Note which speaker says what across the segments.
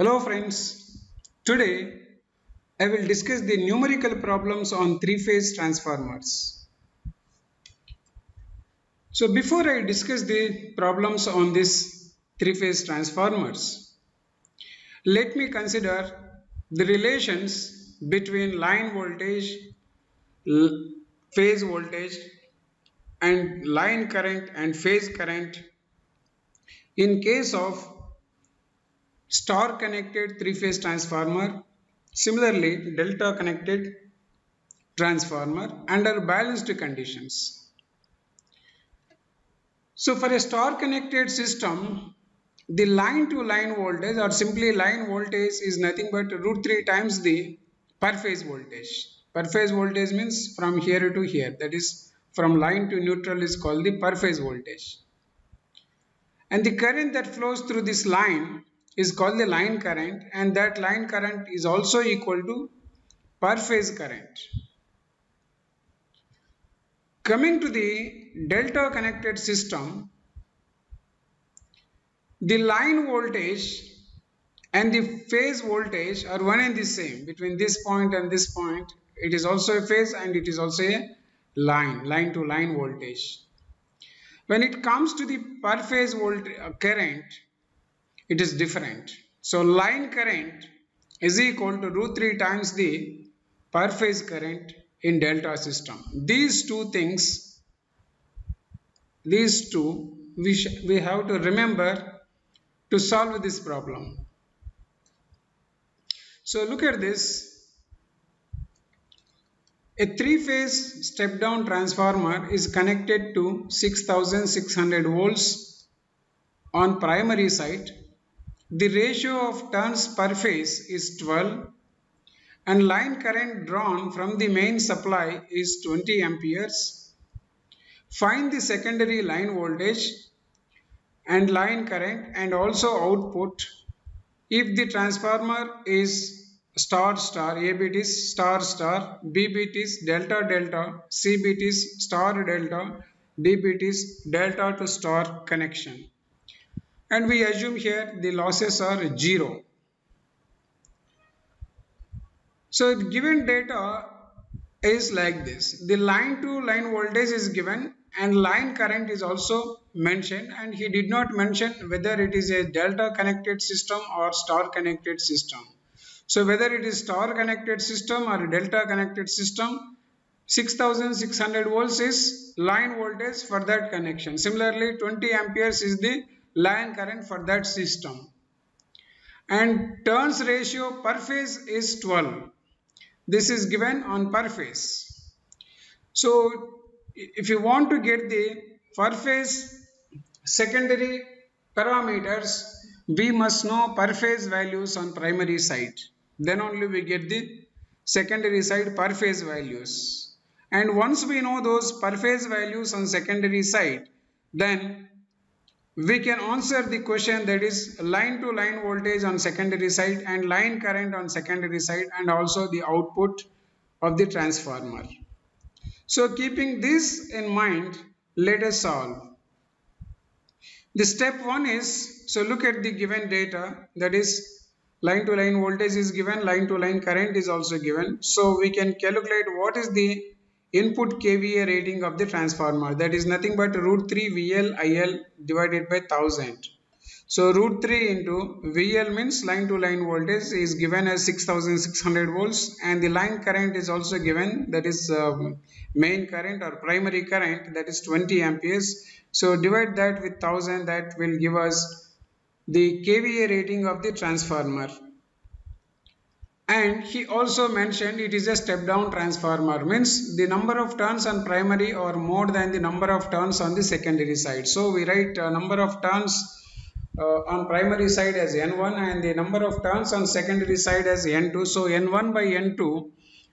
Speaker 1: Hello friends, today I will discuss the numerical problems on three-phase transformers. So before I discuss the problems on this three-phase transformers, let me consider the relations between line voltage, phase voltage and line current and phase current in case of star connected three-phase transformer, similarly delta connected transformer under balanced conditions. So for a star connected system, the line to line voltage or simply line voltage is nothing but root 3 times the per phase voltage. Per phase voltage means from here to here, that is from line to neutral is called the per phase voltage. And the current that flows through this line is called the line current, and that line current is also equal to per phase current. Coming to the delta connected system, the line voltage and the phase voltage are one and the same between this point and this point. It is also a phase and it is also a line to line voltage. When it comes to the per phase current, it is different. So line current is equal to root 3 times the per phase current in delta system. These two we have to remember to solve this problem. So look at this. A three-phase step-down transformer is connected to 6600 volts on primary side. The ratio of turns per phase is 12 and line current drawn from the main supply is 20 amperes. Find the secondary line voltage and line current and also output if the transformer is star star, A bit is star star, B bit is delta delta, C bit is star delta, D bit is delta to star connection. And we assume here the losses are 0. So given data is like this. The line to line voltage is given and line current is also mentioned, and he did not mention whether it is a delta connected system or star connected system. So whether it is star connected system or delta connected system, 6600 volts is line voltage for that connection. Similarly, 20 amperes is the line current for that system. And turns ratio per phase is 12. This is given on per phase. So if you want to get the per phase secondary parameters, we must know per phase values on primary side. Then only we get the secondary side per phase values. And once we know those per phase values on secondary side, then we can answer the question, that is line to line voltage on secondary side and line current on secondary side and also the output of the transformer. So keeping this in mind, let us solve. The step 1 is, so look at the given data, that is line to line voltage is given, line to line current is also given. So we can calculate what is the input kVA rating of the transformer, that is nothing but root 3 VL IL divided by 1000. So root 3 into VL means line to line voltage is given as 6600 volts and the line current is also given, that is main current or primary current, that is 20 amperes. So divide that with 1000, that will give us the kVA rating of the transformer. And he also mentioned it is a step down transformer, means the number of turns on primary are more than the number of turns on the secondary side. So we write number of turns on primary side as N1 and the number of turns on secondary side as N2. So N1 by N2,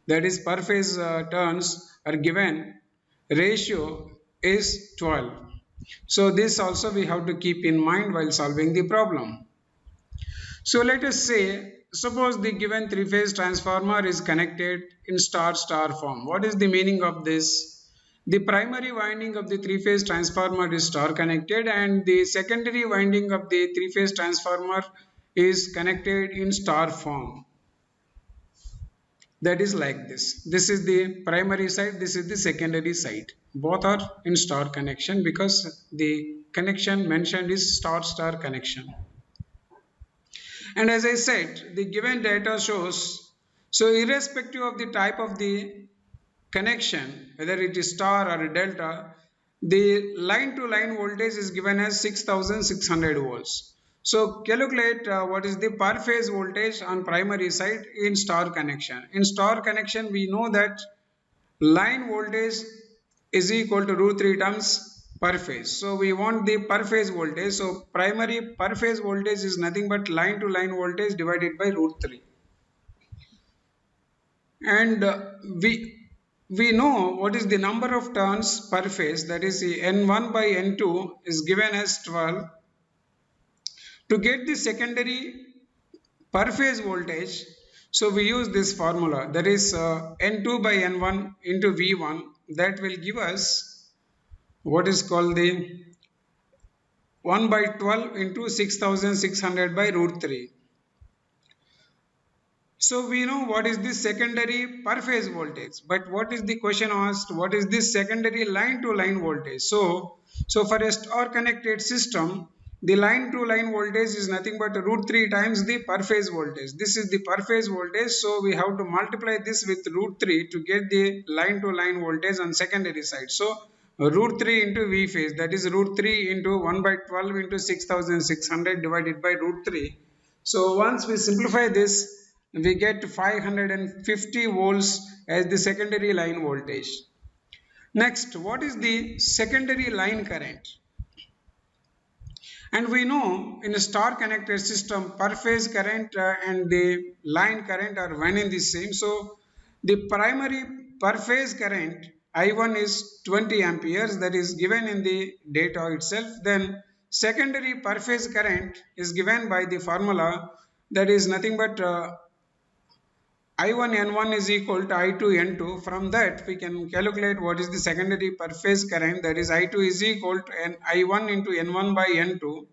Speaker 1: that is per phase turns are given, ratio is 12. So this also we have to keep in mind while solving the problem. So let us say, suppose the given three-phase transformer is connected in star-star form. What is the meaning of this? The primary winding of the three-phase transformer is star connected and the secondary winding of the three-phase transformer is connected in star form. That is like this. This is the primary side, this is the secondary side. Both are in star connection because the connection mentioned is star-star connection. And as I said, the given data shows, so irrespective of the type of the connection, whether it is star or delta, the line to line voltage is given as 6600 volts. So calculate what is the per phase voltage on primary side in star connection. In star connection, we know that line voltage is equal to root 3 times per phase. So we want the per phase voltage. So primary per phase voltage is nothing but line to line voltage divided by root 3. And we know what is the number of turns per phase, that is N1 by N2 is given as 12. To get the secondary per phase voltage, so we use this formula, that is N2 by N1 into V1, that will give us what is called the 1 by 12 into 6600 by root 3. So we know what is the secondary per phase voltage, but what is the question asked? What is the secondary line to line voltage? So for a star connected system, the line to line voltage is nothing but root 3 times the per phase voltage. This is the per phase voltage. So we have to multiply this with root 3 to get the line to line voltage on secondary side. So root 3 into V phase, that is root 3 into 1 by 12 into 6600 divided by root 3. So once we simplify this, we get 550 volts as the secondary line voltage. Next, what is the secondary line current? And we know in a star connected system, per phase current and the line current are one and the same. So the primary per phase current I1 is 20 amperes, that is given in the data itself. Then secondary per phase current is given by the formula, that is nothing but I1 N1 is equal to I2 N2. From that we can calculate what is the secondary per phase current, that is I2 is equal to I1 into N1 by N2.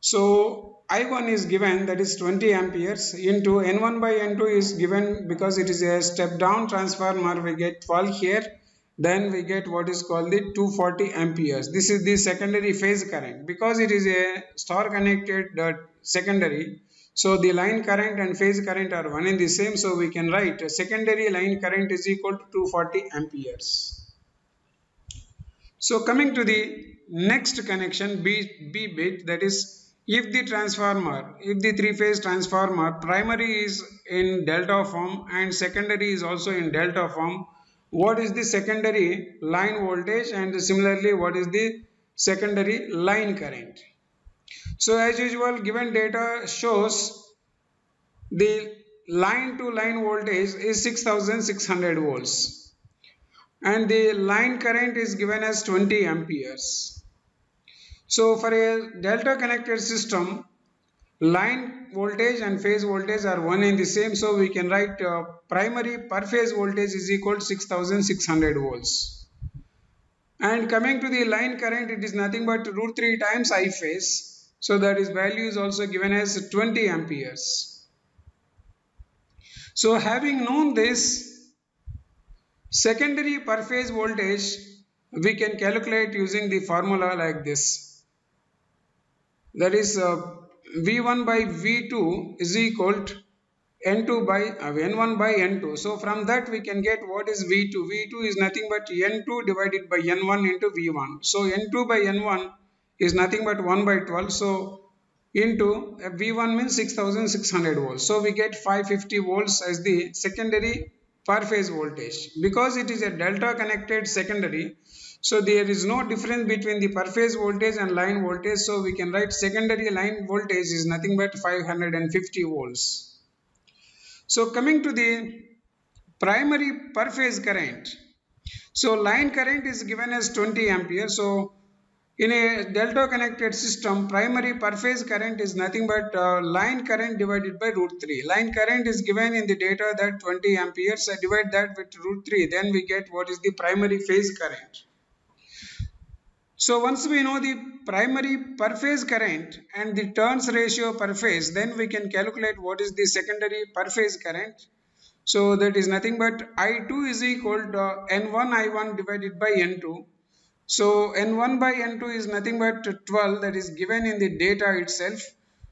Speaker 1: So I1 is given, that is 20 amperes, into N1 by N2 is given because it is a step down transformer, we get 12 here. Then we get what is called the 240 amperes. This is the secondary phase current. Because it is a star connected secondary, so the line current and phase current are one and the same. So we can write secondary line current is equal to 240 amperes. So coming to the next connection, B bit, that is if the transformer, if the three-phase transformer primary is in delta form and secondary is also in delta form, what is the secondary line voltage and similarly what is the secondary line current? So as usual, given data shows the line to line voltage is 6600 volts and the line current is given as 20 amperes. So for a delta connected system, line voltage and phase voltage are one and the same. So we can write primary per phase voltage is equal to 6600 volts. And coming to the line current, it is nothing but root 3 times I phase. So that is value is also given as 20 amperes. So having known this, secondary per phase voltage we can calculate using the formula like this. That is V1 by V2 is equal to N2 by N1 by N2. So from that we can get what is V2. V2 is nothing but N2 divided by N1 into V1. So N2 by N1 is nothing but 1 by 12. So into V1 means 6600 volts. So we get 550 volts as the secondary per phase voltage. Because it is a delta connected secondary, so there is no difference between the per phase voltage and line voltage. So we can write secondary line voltage is nothing but 550 volts. So coming to the primary per phase current. So line current is given as 20 amperes. So in a delta connected system, primary per phase current is nothing but line current divided by root 3. Line current is given in the data that 20 amperes. I divide that with root 3. Then we get what is the primary phase current. So once we know the primary per phase current and the turns ratio per phase, then we can calculate what is the secondary per phase current. So that is nothing but I2 is equal to N1 I1 divided by N2. So N1 by N2 is nothing but 12, that is given in the data itself.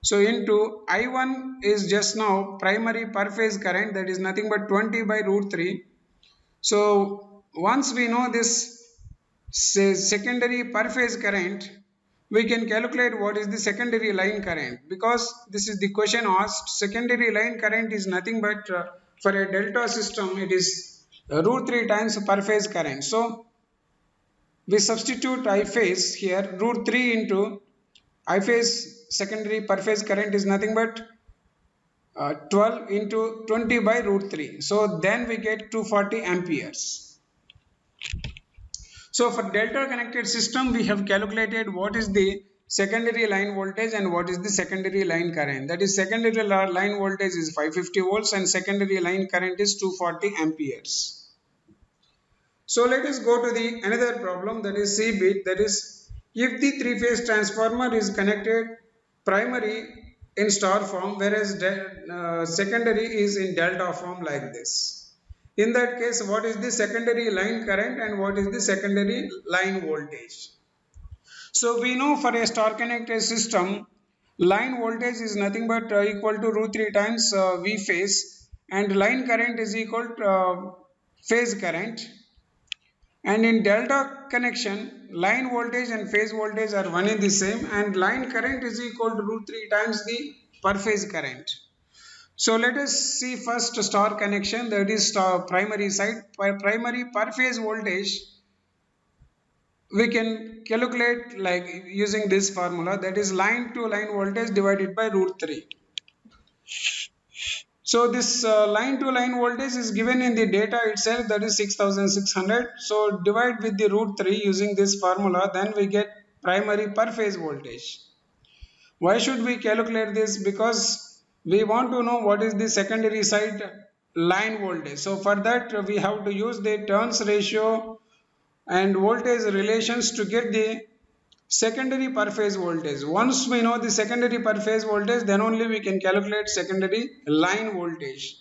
Speaker 1: So into I1 is just now primary per phase current, that is nothing but 20 by root 3. So once we know this secondary per phase current, we can calculate what is the secondary line current, because this is the question asked. Secondary line current is nothing but for a delta system it is root 3 times per phase current. So we substitute I phase here, root 3 into I phase secondary per phase current is nothing but 12 into 20 by root 3. So then we get 240 amperes. So for delta connected system, we have calculated what is the secondary line voltage and what is the secondary line current. That is, secondary line voltage is 550 volts and secondary line current is 240 amperes. So let us go to the another problem, that is C bit, that is if the three-phase transformer is connected primary in star form whereas secondary is in delta form like this. In that case, what is the secondary line current and what is the secondary line voltage? So we know for a star connected system, line voltage is nothing but equal to root 3 times V phase, and line current is equal to phase current. And in delta connection, line voltage and phase voltage are one and the same, and line current is equal to root 3 times the per phase current. So let us see first star connection, that is star primary side. Primary per phase voltage we can calculate like using this formula, that is line to line voltage divided by root 3. So this line to line voltage is given in the data itself, that is 6600. So divide with the root 3 using this formula, then we get primary per phase voltage. Why should we calculate this? Because we want to know what is the secondary side line voltage. So for that we have to use the turns ratio and voltage relations to get the secondary per phase voltage. Once we know the secondary per phase voltage, then only we can calculate secondary line voltage.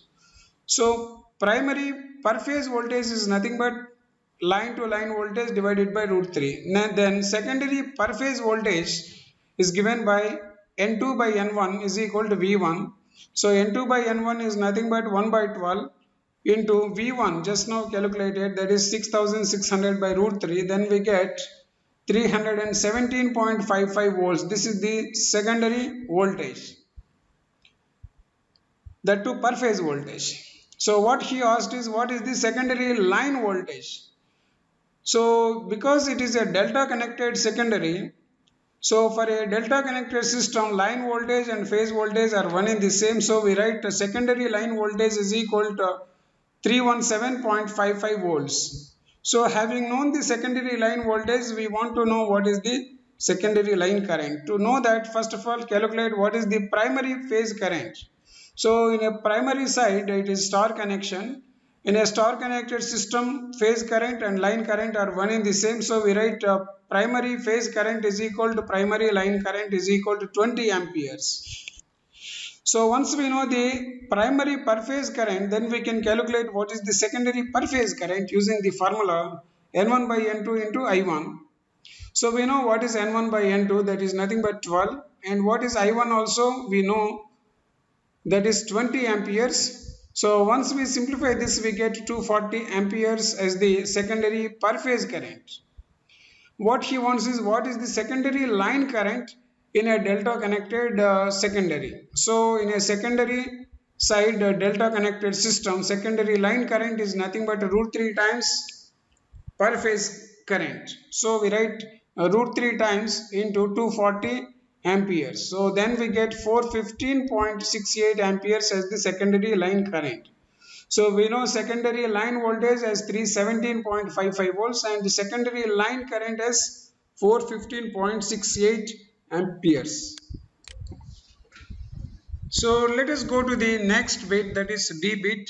Speaker 1: So primary per phase voltage is nothing but line to line voltage divided by root 3. Then secondary per phase voltage is given by N2 by N1 is equal to V1. So N2 by N1 is nothing but 1 by 12 into V1 just now calculated, that is 6600 by root 3. Then we get 317.55 volts. This is the secondary voltage, that too per phase voltage. So what he asked is what is the secondary line voltage. So because it is a delta connected secondary, so for a delta connected system, line voltage and phase voltage are one and the same. So we write secondary line voltage is equal to 317.55 volts. So having known the secondary line voltage, we want to know what is the secondary line current. To know that, first of all calculate what is the primary phase current. So in a primary side it is star connection. In a star connected system, phase current and line current are one and the same. So we write primary phase current is equal to primary line current is equal to 20 amperes. So once we know the primary per phase current, then we can calculate what is the secondary per phase current using the formula N1 by N2 into I1. So we know what is N1 by N2, that is nothing but 12, and what is I1 also we know, that is 20 amperes. So once we simplify this, we get 240 amperes as the secondary per phase current. What he wants is what is the secondary line current in a delta connected secondary. So in a secondary side delta connected system, secondary line current is nothing but root 3 times per phase current. So we write root 3 times into 240 amperes. So then we get 415.68 amperes as the secondary line current. So we know secondary line voltage as 317.55 volts and the secondary line current as 415.68 amperes. So let us go to the next bit, that is D bit.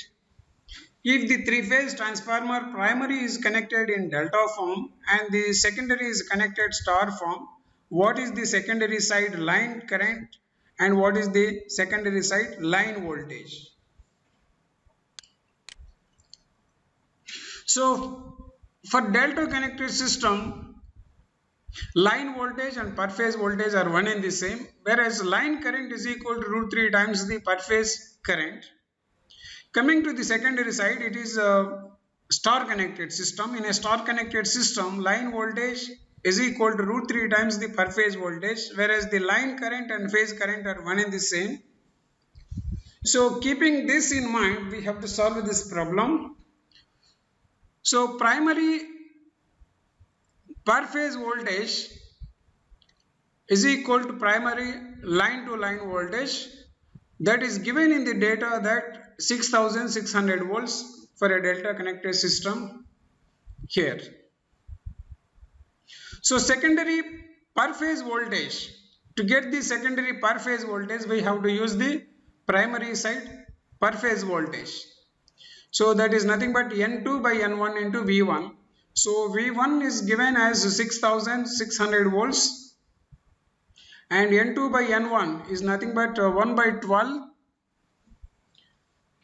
Speaker 1: If the three-phase transformer primary is connected in delta form and the secondary is connected star form, what is the secondary side line current and what is the secondary side line voltage? So for delta connected system, line voltage and per phase voltage are one and the same, whereas line current is equal to root 3 times the per phase current. Coming to the secondary side, it is a star connected system. In a star connected system, line voltage is equal to root 3 times the per phase voltage, whereas the line current and phase current are one and the same. So keeping this in mind, we have to solve this problem. So primary per phase voltage is equal to primary line to line voltage, that is given in the data that 6600 volts for a delta connected system here. So secondary per phase voltage, to get the secondary per phase voltage we have to use the primary side per phase voltage. So that is nothing but N2 by N1 into V1. So V1 is given as 6600 volts and N2 by N1 is nothing but 1 by 12.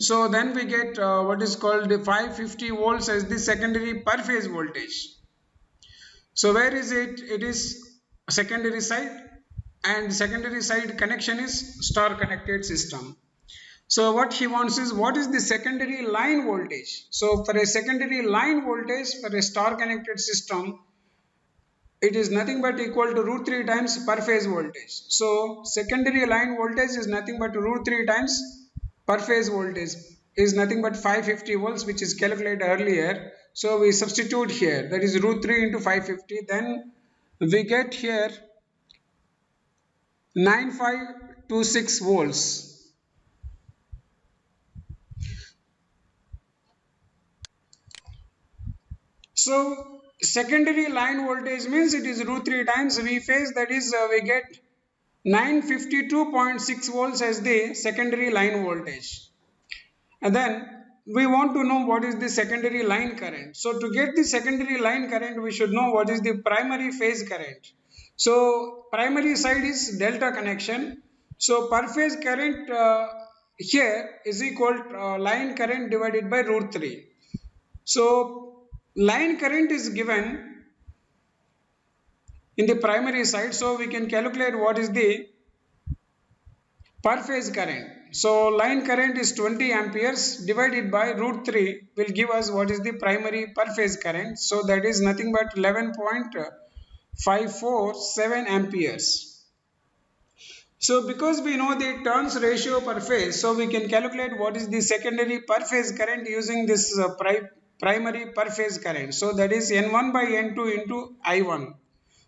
Speaker 1: So then we get what is called the 550 volts as the secondary per phase voltage. So where is it? It is secondary side, and secondary side connection is star connected system. So what he wants is what is the secondary line voltage. So for a secondary line voltage for a star connected system, it is nothing but equal to root 3 times per phase voltage. So secondary line voltage is nothing but root 3 times per phase voltage is nothing but 550 volts, which is calculated earlier. So we substitute here, that is root 3 into 550, then we get here 9526 volts. So secondary line voltage means it is root 3 times V phase, that is we get 952.6 volts as the secondary line voltage. And then we want to know what is the secondary line current. So to get the secondary line current, we should know what is the primary phase current. So primary side is delta connection. So per phase current here is equal to line current divided by root 3. So line current is given in the primary side. So we can calculate what is the per phase current. So line current is 20 amperes divided by root 3 will give us what is the primary per phase current. So that is nothing but 11.547 amperes. So because we know the turns ratio per phase, so we can calculate what is the secondary per phase current using this primary per phase current. So that is N1 by N2 into I1.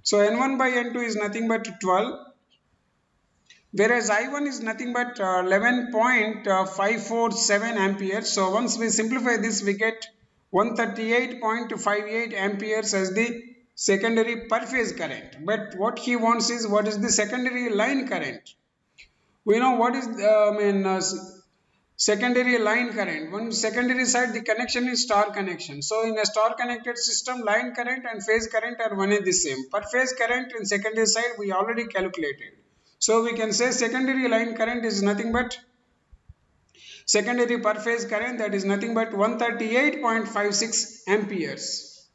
Speaker 1: So N1 by N2 is nothing but 12. Whereas I1 is nothing but 11.547 amperes. So once we simplify this, we get 138.58 amperes as the secondary per phase current. But what he wants is what is the secondary line current. We know what is secondary line current. One secondary side, the connection is star connection. So in a star connected system, line current and phase current are one and the same. Per phase current in secondary side we already calculated. So we can say secondary line current is nothing but secondary per phase current, that is nothing but 138.56 amperes.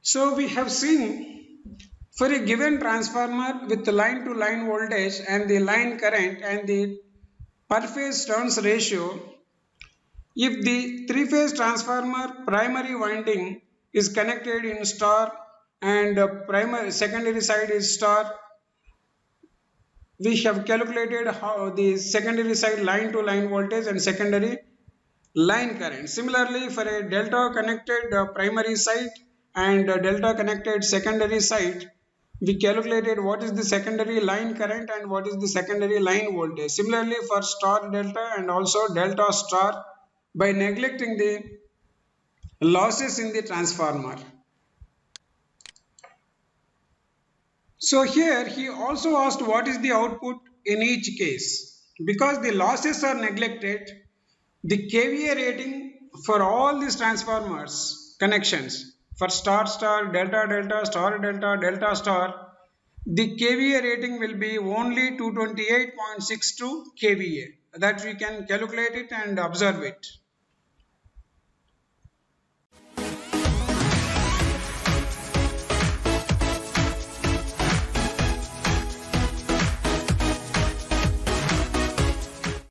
Speaker 1: So we have seen for a given transformer with the line to line voltage and the line current and the per phase turns ratio, if the three phase transformer primary winding is connected in star and secondary side is star, we have calculated how the secondary side line to line voltage and secondary line current. Similarly, for a delta connected primary side and delta connected secondary side, we calculated what is the secondary line current and what is the secondary line voltage. Similarly, for star delta and also delta star, by neglecting the losses in the transformer. So here he also asked what is the output in each case. Because the losses are neglected, The KVA rating for all these transformers connections for star star, delta delta, star delta, delta star, the KVA rating will be only 228.62 KVA. That we can calculate it and observe it.